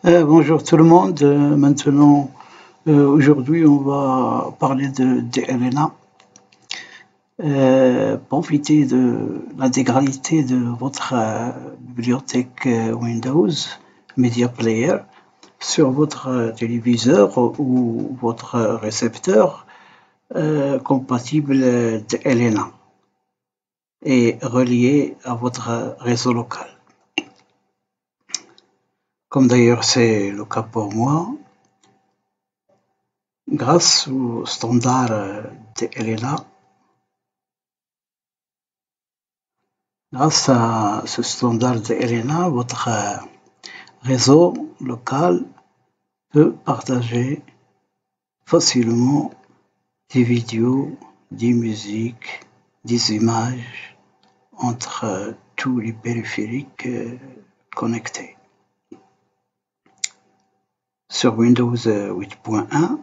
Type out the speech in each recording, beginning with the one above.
Bonjour tout le monde. Aujourd'hui, on va parler de DLNA. Profitez de l'intégralité de votre bibliothèque Windows Media Player sur votre téléviseur ou votre récepteur compatible DLNA et relié à votre réseau local. Comme d'ailleurs c'est le cas pour moi, grâce au standard DLNA, grâce à ce standard DLNA, votre réseau local peut partager facilement des vidéos, des musiques, des images entre tous les périphériques connectés. Sur Windows 8.1,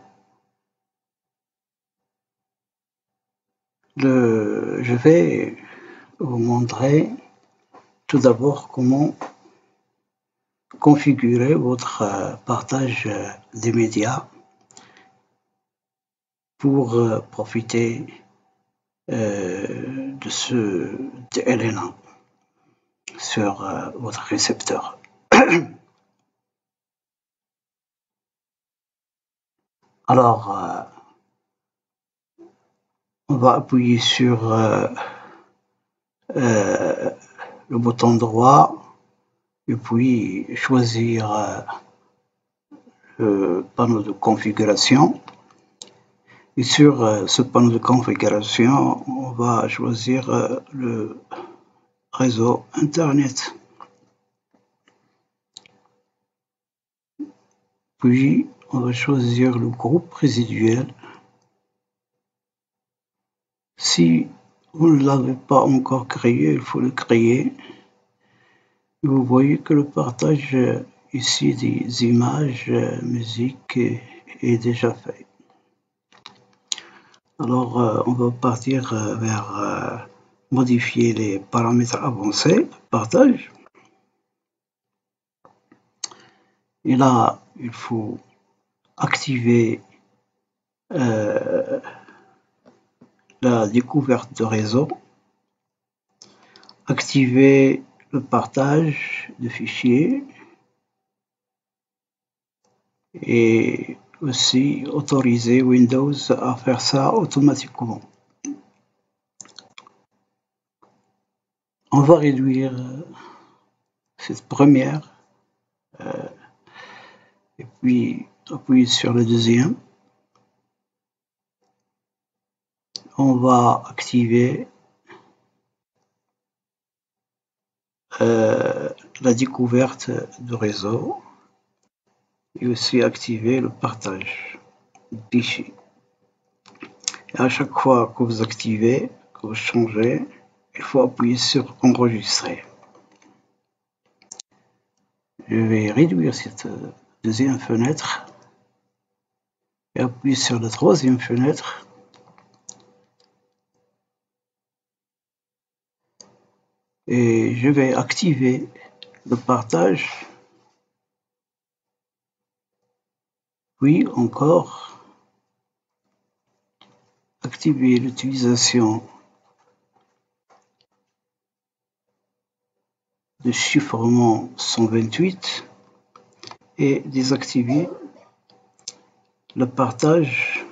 je vais vous montrer tout d'abord comment configurer votre partage des médias pour profiter de ce DLNA sur votre récepteur. Alors, on va appuyer sur le bouton droit et puis choisir le panneau de configuration. Et sur ce panneau de configuration, on va choisir le réseau Internet. Puis, on va choisir le groupe résiduel. Si vous ne l'avez pas encore créé, il faut le créer. Vous voyez que le partage ici des images, musique est déjà fait. Alors, on va partir vers modifier les paramètres avancés de partage. Et là, il faut activer la découverte de réseau, activer le partage de fichiers et aussi autoriser Windows à faire ça automatiquement. On va réduire cette première et puis appuyer sur le deuxième. On va activer la découverte de réseau et aussi activer le partage de fichiers. Et à chaque fois que vous activez, que vous changez, il faut appuyer sur enregistrer. Je vais réduire cette deuxième fenêtre et appuyer sur la troisième fenêtre. Et je vais activer le partage. Puis encore activer l'utilisation de chiffrement 128 et désactiver le partage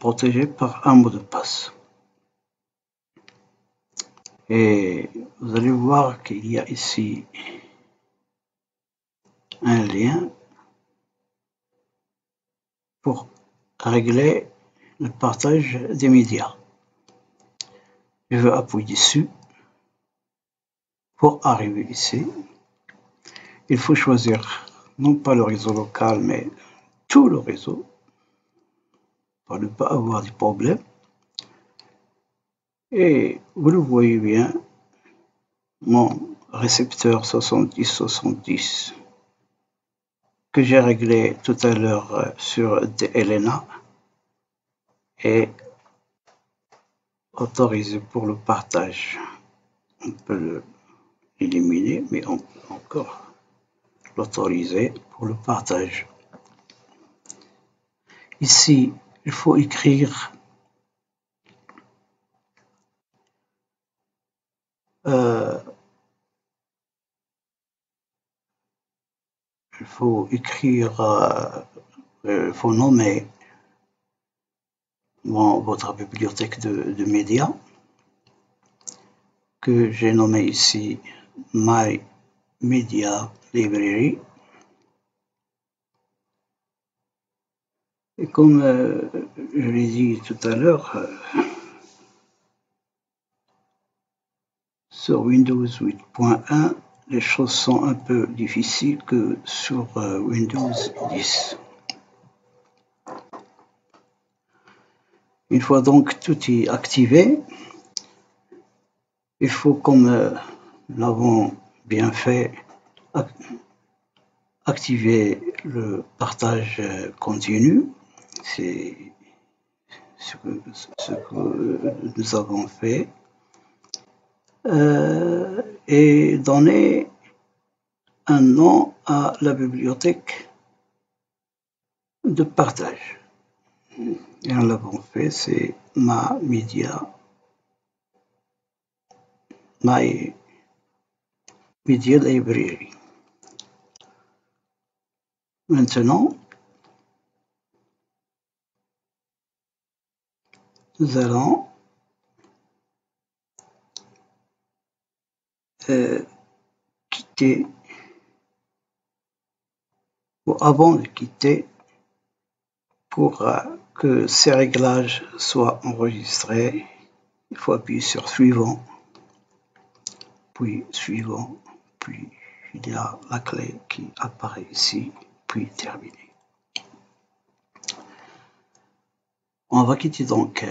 protégé par un mot de passe. Et vous allez voir qu'il y a ici un lien pour régler le partage des médias. Je vais appuyer dessus. Pour arriver ici, il faut choisir non pas le réseau local, mais tout le réseau pour ne pas avoir de problème. Et vous le voyez bien, mon récepteur 7070 que j'ai réglé tout à l'heure sur DLNA est autorisé pour le partage. On peut l'éliminer, mais on peut encore l'autoriser pour le partage. Ici, il faut écrire il faut nommer votre bibliothèque de médias que j'ai nommé ici My Media Library. Et comme je l'ai dit tout à l'heure, sur Windows 8.1, les choses sont un peu difficiles que sur Windows 10. Une fois donc tout est activé, il faut, comme nous l'avons bien fait, activer le partage continu. C'est ce que nous avons fait. Et donner un nom à la bibliothèque de partage. Et nous l'avons fait, c'est My Media Library. Maintenant, nous allons quitter, ou avant de quitter, pour que ces réglages soient enregistrés, il faut appuyer sur suivant, puis suivant, puis il y a la clé qui apparaît ici, puis terminé. On va quitter donc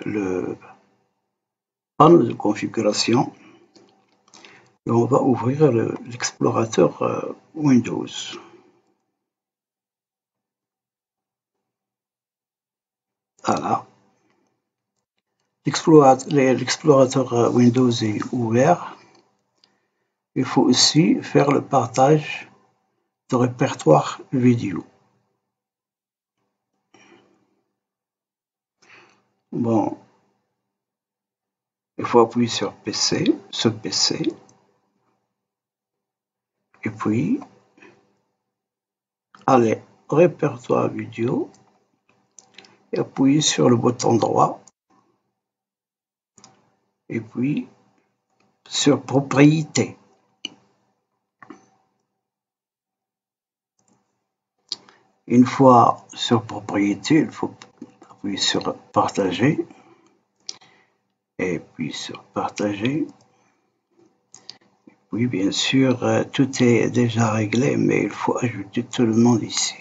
le panneau de configuration et on va ouvrir l'explorateur Windows. Voilà. L'explorateur Windows est ouvert. Il faut aussi faire le partage de répertoire vidéo. Bon, il faut appuyer sur PC, ce PC, et puis aller au répertoire vidéo et appuyer sur le bouton droit, et puis sur propriété. Une fois sur propriété, il faut appuyer sur partager, et puis sur partager. Oui, bien sûr, tout est déjà réglé, mais il faut ajouter tout le monde ici.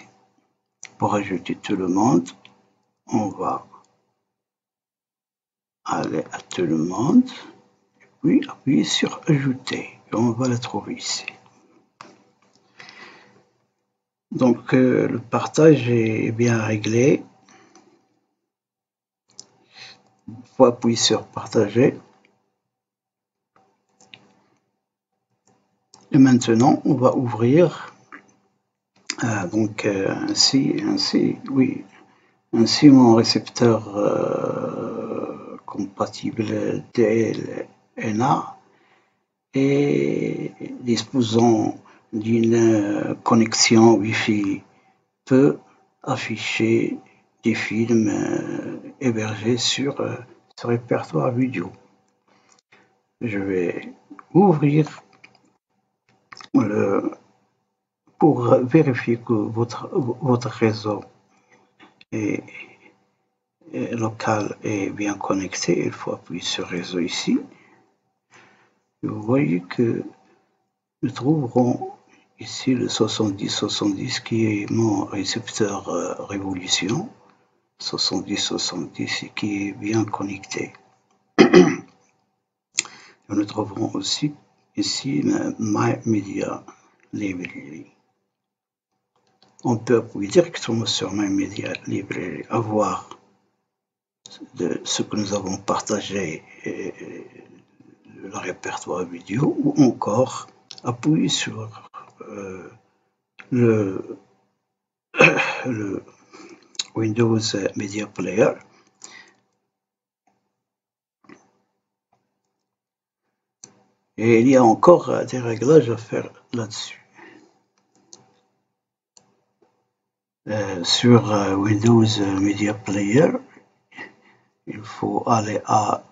Pour ajouter tout le monde, on va aller à tout le monde, puis appuyer sur ajouter, et on va le trouver ici. Donc le partage est bien réglé. Il faut appuyer sur partager. Et maintenant, on va ouvrir donc ainsi mon récepteur compatible DLNA et disposant d'une connexion Wi-Fi peut afficher des films hébergés sur ce répertoire vidéo. Je vais ouvrir pour vérifier que votre réseau local est bien connecté. Il faut appuyer sur réseau ici. Et vous voyez que nous trouverons ici le 7070 qui est mon récepteur Révolution 7070 qui est bien connecté. Nous trouverons aussi ici My Media Library. On peut appuyer directement sur My Media Library, avoir de ce que nous avons partagé le répertoire vidéo, ou encore appuyer sur le Windows Media Player. Et il y a encore des réglages à faire là-dessus. Sur Windows Media Player, il faut aller à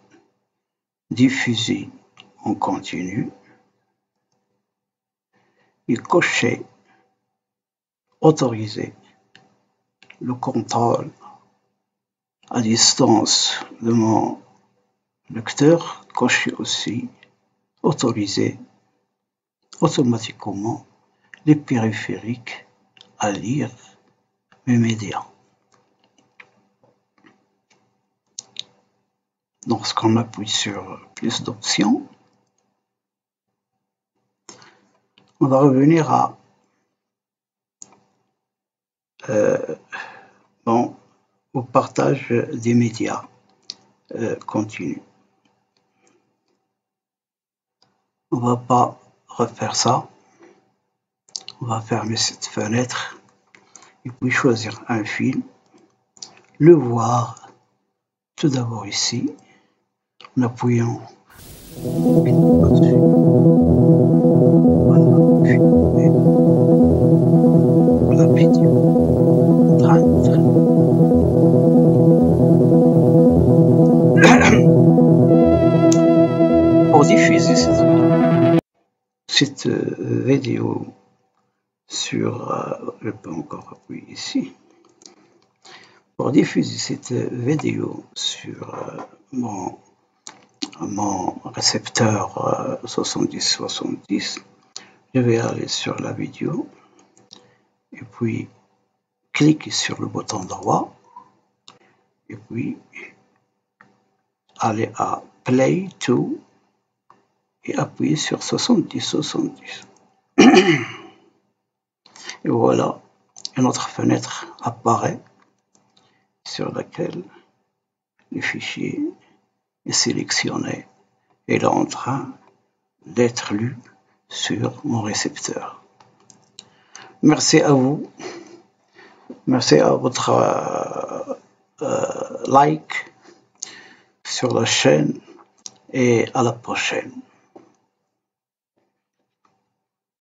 Diffuser en continu et cocher Autoriser le contrôle à distance de mon lecteur, cocher aussi Autoriser automatiquement les périphériques à lire mes médias. Lorsqu'on appuie sur plus d'options, on va revenir à au partage des médias continu. On va pas refaire ça. On va fermer cette fenêtre et puis choisir un film, le voir tout d'abord ici en appuyant dessus. Voilà, filmer la vidéo en train pour diffuser cette vidéo sur, je peux encore appuyer ici, pour diffuser cette vidéo sur mon récepteur 7070, je vais aller sur la vidéo et puis cliquer sur le bouton droit et puis aller à Play to et appuyer sur 7070. Et voilà, une autre fenêtre apparaît sur laquelle le fichier est sélectionné et il est en train d'être lu sur mon récepteur. Merci à vous. Merci à votre like sur la chaîne et à la prochaine.